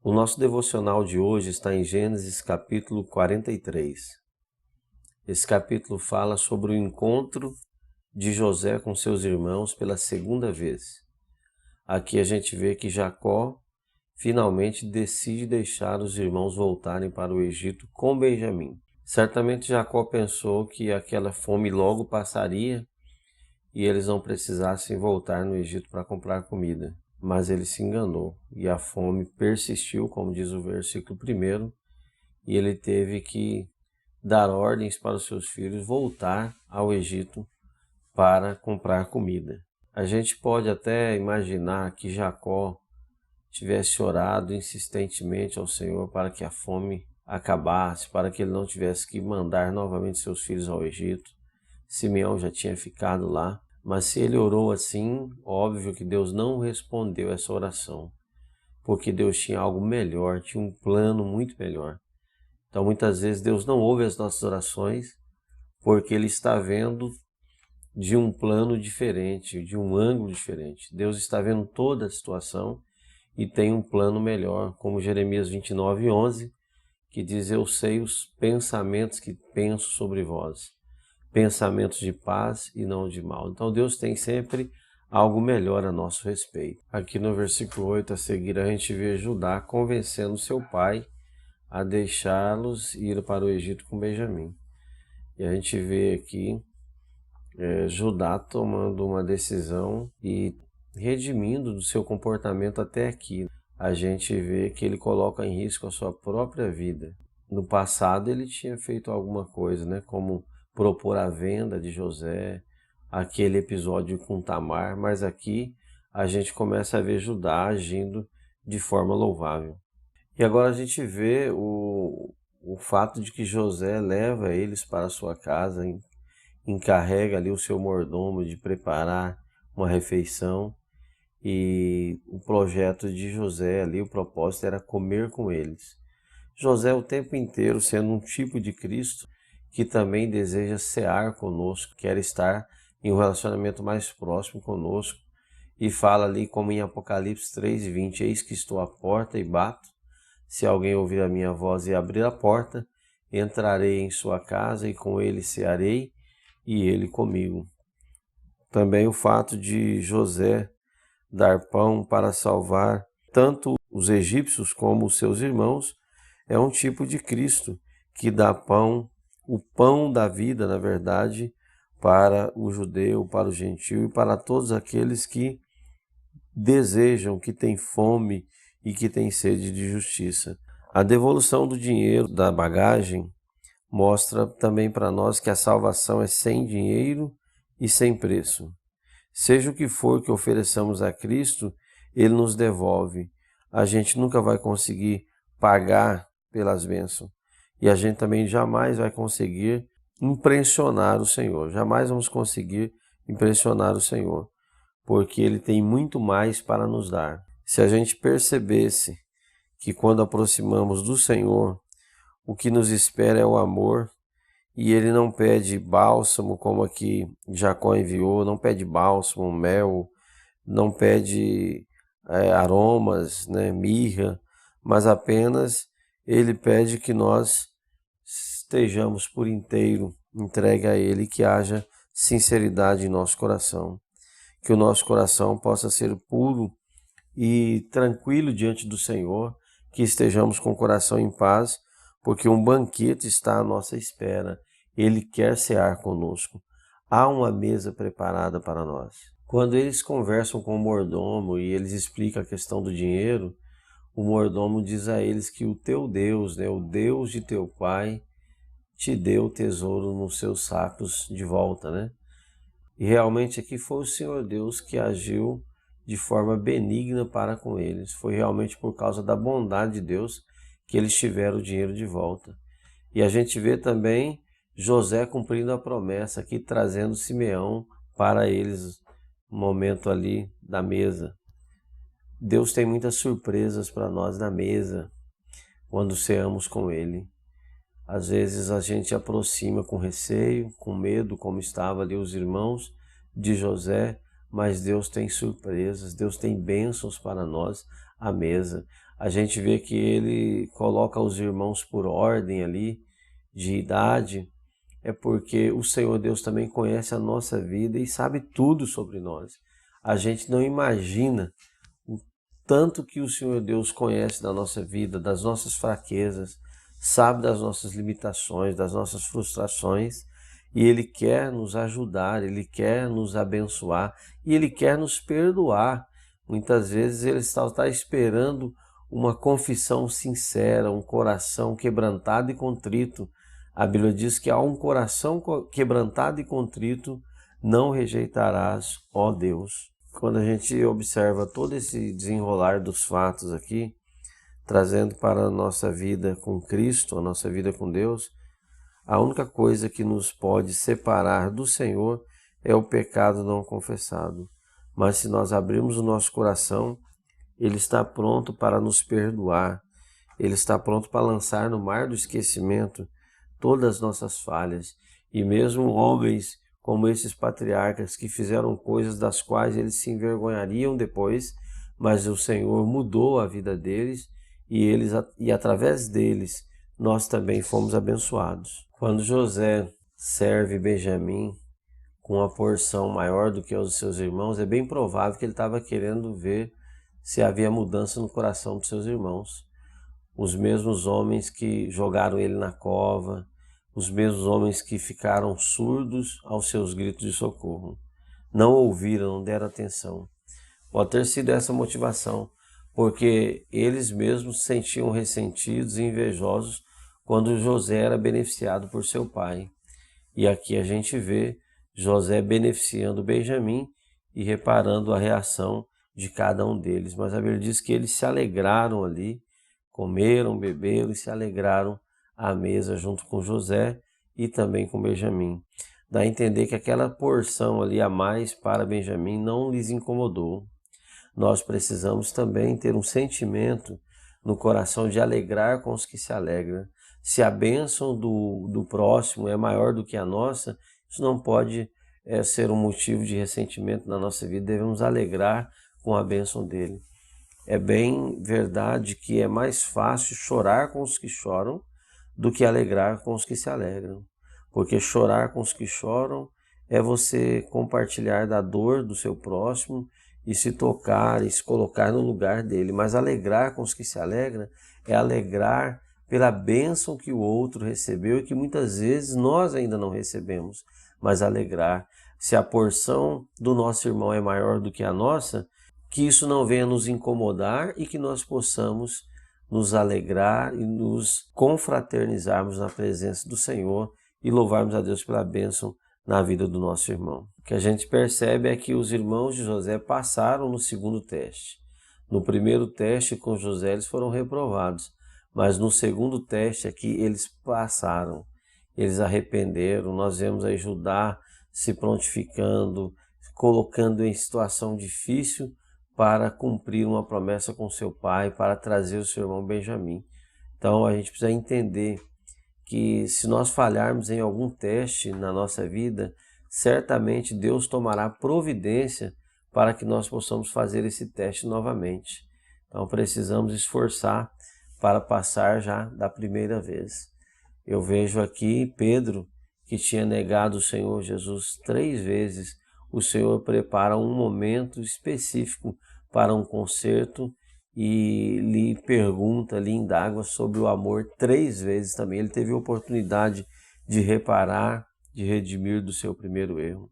O nosso devocional de hoje está em Gênesis capítulo 43. Esse capítulo fala sobre o encontro de José com seus irmãos pela segunda vez. Aqui a gente vê que Jacó finalmente decide deixar os irmãos voltarem para o Egito com Benjamim. Certamente Jacó pensou que aquela fome logo passaria e eles não precisassem voltar no Egito para comprar comida. Mas ele se enganou e a fome persistiu, como diz o versículo 1, e ele teve que dar ordens para os seus filhos voltar ao Egito para comprar comida. A gente pode até imaginar que Jacó tivesse orado insistentemente ao Senhor para que a fome acabasse, para que ele não tivesse que mandar novamente seus filhos ao Egito. Simeão já tinha ficado lá. Mas se ele orou assim, óbvio que Deus não respondeu essa oração, porque Deus tinha algo melhor, tinha um plano muito melhor. Então muitas vezes Deus não ouve as nossas orações, porque Ele está vendo de um plano diferente, de um ângulo diferente. Deus está vendo toda a situação e tem um plano melhor, como Jeremias 29:11, que diz: eu sei os pensamentos que penso sobre vós, pensamentos de paz e não de mal. Então Deus tem sempre algo melhor a nosso respeito. Aqui no versículo 8 a seguir a gente vê Judá convencendo seu pai a deixá-los ir para o Egito com Benjamim. E a gente vê aqui Judá tomando uma decisão e redimindo do seu comportamento até aqui. A gente vê que ele coloca em risco a sua própria vida. No passado ele tinha feito alguma coisa, né, como propor a venda de José, aquele episódio com Tamar, mas aqui a gente começa a ver Judá agindo de forma louvável. E agora a gente vê o fato de que José leva eles para a sua casa, encarrega ali o seu mordomo de preparar uma refeição, e o projeto de José ali, o propósito era comer com eles. José o tempo inteiro sendo um tipo de Cristo, que também deseja cear conosco, quer estar em um relacionamento mais próximo conosco, e fala ali como em Apocalipse 3:20, eis que estou à porta e bato, se alguém ouvir a minha voz e abrir a porta, entrarei em sua casa e com ele cearei e ele comigo. Também o fato de José dar pão para salvar tanto os egípcios como os seus irmãos é um tipo de Cristo que dá pão, o pão da vida, na verdade, para o judeu, para o gentio e para todos aqueles que desejam, que têm fome e que têm sede de justiça. A devolução do dinheiro da bagagem mostra também para nós que a salvação é sem dinheiro e sem preço. Seja o que for que ofereçamos a Cristo, Ele nos devolve. A gente nunca vai conseguir pagar pelas bênçãos. E a gente também jamais vai conseguir impressionar o Senhor. Jamais vamos conseguir impressionar o Senhor, porque Ele tem muito mais para nos dar. Se a gente percebesse que quando aproximamos do Senhor, o que nos espera é o amor, e Ele não pede bálsamo, como aqui Jacó enviou, não pede bálsamo, mel, não pede aromas, né, mirra, mas apenas Ele pede que nós estejamos por inteiro entregue a Ele, que haja sinceridade em nosso coração, que o nosso coração possa ser puro e tranquilo diante do Senhor, que estejamos com o coração em paz, porque um banquete está à nossa espera. Ele quer cear conosco. Há uma mesa preparada para nós. Quando eles conversam com o mordomo e eles explicam a questão do dinheiro, o mordomo diz a eles que o teu Deus, né, o Deus de teu pai, te deu o tesouro nos seus sacos de volta, né? E realmente aqui foi o Senhor Deus que agiu de forma benigna para com eles. Foi realmente por causa da bondade de Deus que eles tiveram o dinheiro de volta. E a gente vê também José cumprindo a promessa aqui, trazendo Simeão para eles no momento ali da mesa. Deus tem muitas surpresas para nós na mesa, quando ceamos com Ele. Às vezes a gente aproxima com receio, com medo, como estavam ali os irmãos de José, mas Deus tem surpresas, Deus tem bênçãos para nós à mesa. a gente vê que ele coloca os irmãos por ordem ali, de idade, é porque o Senhor Deus também conhece a nossa vida e sabe tudo sobre nós. A gente não imagina o tanto que o Senhor Deus conhece da nossa vida, das nossas fraquezas, sabe das nossas limitações, das nossas frustrações, e Ele quer nos ajudar, Ele quer nos abençoar e Ele quer nos perdoar. Muitas vezes Ele está esperando uma confissão sincera, um coração quebrantado e contrito. A Bíblia diz que há um coração quebrantado e contrito, não rejeitarás, ó Deus. Quando a gente observa todo esse desenrolar dos fatos aqui, trazendo para a nossa vida com Cristo, a nossa vida com Deus, a única coisa que nos pode separar do Senhor é o pecado não confessado. Mas se nós abrirmos o nosso coração, Ele está pronto para nos perdoar. Ele está pronto para lançar no mar do esquecimento todas as nossas falhas. E mesmo homens como esses patriarcas que fizeram coisas das quais eles se envergonhariam depois, mas o Senhor mudou a vida deles e através deles nós também fomos abençoados. Quando José serve Benjamim com uma porção maior do que os seus irmãos, é bem provável que ele estava querendo ver se havia mudança no coração dos seus irmãos. Os mesmos homens que jogaram ele na cova, os mesmos homens que ficaram surdos aos seus gritos de socorro. Não ouviram, não deram atenção. Pode ter sido essa motivação, porque eles mesmos se sentiam ressentidos e invejosos quando José era beneficiado por seu pai. E aqui a gente vê José beneficiando Benjamim e reparando a reação de cada um deles. Mas a Bíblia diz que eles se alegraram ali, comeram, beberam e se alegraram à mesa junto com José e também com Benjamim. Dá a entender que aquela porção ali a mais para Benjamim não lhes incomodou. Nós precisamos também ter um sentimento no coração de alegrar com os que se alegram. Se a bênção do próximo é maior do que a nossa, isso não pode ser um motivo de ressentimento na nossa vida. Devemos alegrar com a bênção dele. É bem verdade que é mais fácil chorar com os que choram do que alegrar com os que se alegram. Porque chorar com os que choram é você compartilhar da dor do seu próximo e se tocar e se colocar no lugar dele. Mas alegrar com os que se alegram é alegrar pela bênção que o outro recebeu e que muitas vezes nós ainda não recebemos. Mas alegrar, se a porção do nosso irmão é maior do que a nossa, que isso não venha nos incomodar e que nós possamos nos alegrar e nos confraternizarmos na presença do Senhor e louvarmos a Deus pela bênção na vida do nosso irmão. O que a gente percebe é que os irmãos de José passaram no segundo teste. No primeiro teste com José eles foram reprovados, mas no segundo teste aqui eles passaram, eles arrependeram. Nós vemos aí Judá se prontificando, colocando em situação difícil para cumprir uma promessa com seu pai, para trazer o seu irmão Benjamim. Então a gente precisa entender que se nós falharmos em algum teste na nossa vida, certamente Deus tomará providência para que nós possamos fazer esse teste novamente. Então precisamos esforçar para passar já da primeira vez. Eu vejo aqui Pedro, que tinha negado o Senhor Jesus 3 vezes, o Senhor prepara um momento específico para um concerto e lhe pergunta, lhe indaga sobre o amor 3 vezes também. Ele teve a oportunidade de reparar, de redimir do seu primeiro erro.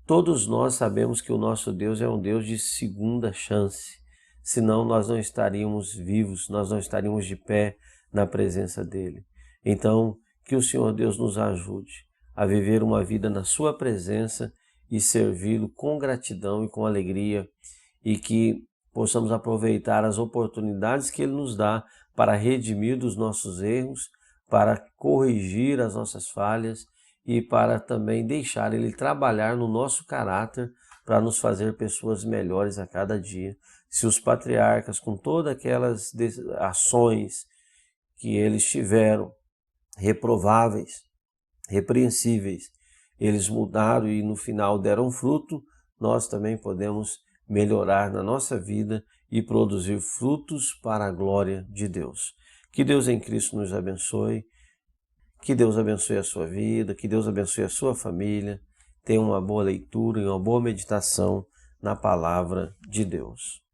Todos nós sabemos que o nosso Deus é um Deus de segunda chance, senão nós não estaríamos vivos, nós não estaríamos de pé na presença dele. Então, que o Senhor Deus nos ajude a viver uma vida na sua presença e servi-lo com gratidão e com alegria, e que possamos aproveitar as oportunidades que ele nos dá para redimir dos nossos erros, para corrigir as nossas falhas e para também deixar ele trabalhar no nosso caráter para nos fazer pessoas melhores a cada dia. Se os patriarcas, com todas aquelas ações que eles tiveram, reprováveis, repreensíveis, eles mudaram e no final deram fruto, nós também podemos melhorar na nossa vida e produzir frutos para a glória de Deus. Que Deus em Cristo nos abençoe, que Deus abençoe a sua vida, que Deus abençoe a sua família. Tenha uma boa leitura e uma boa meditação na palavra de Deus.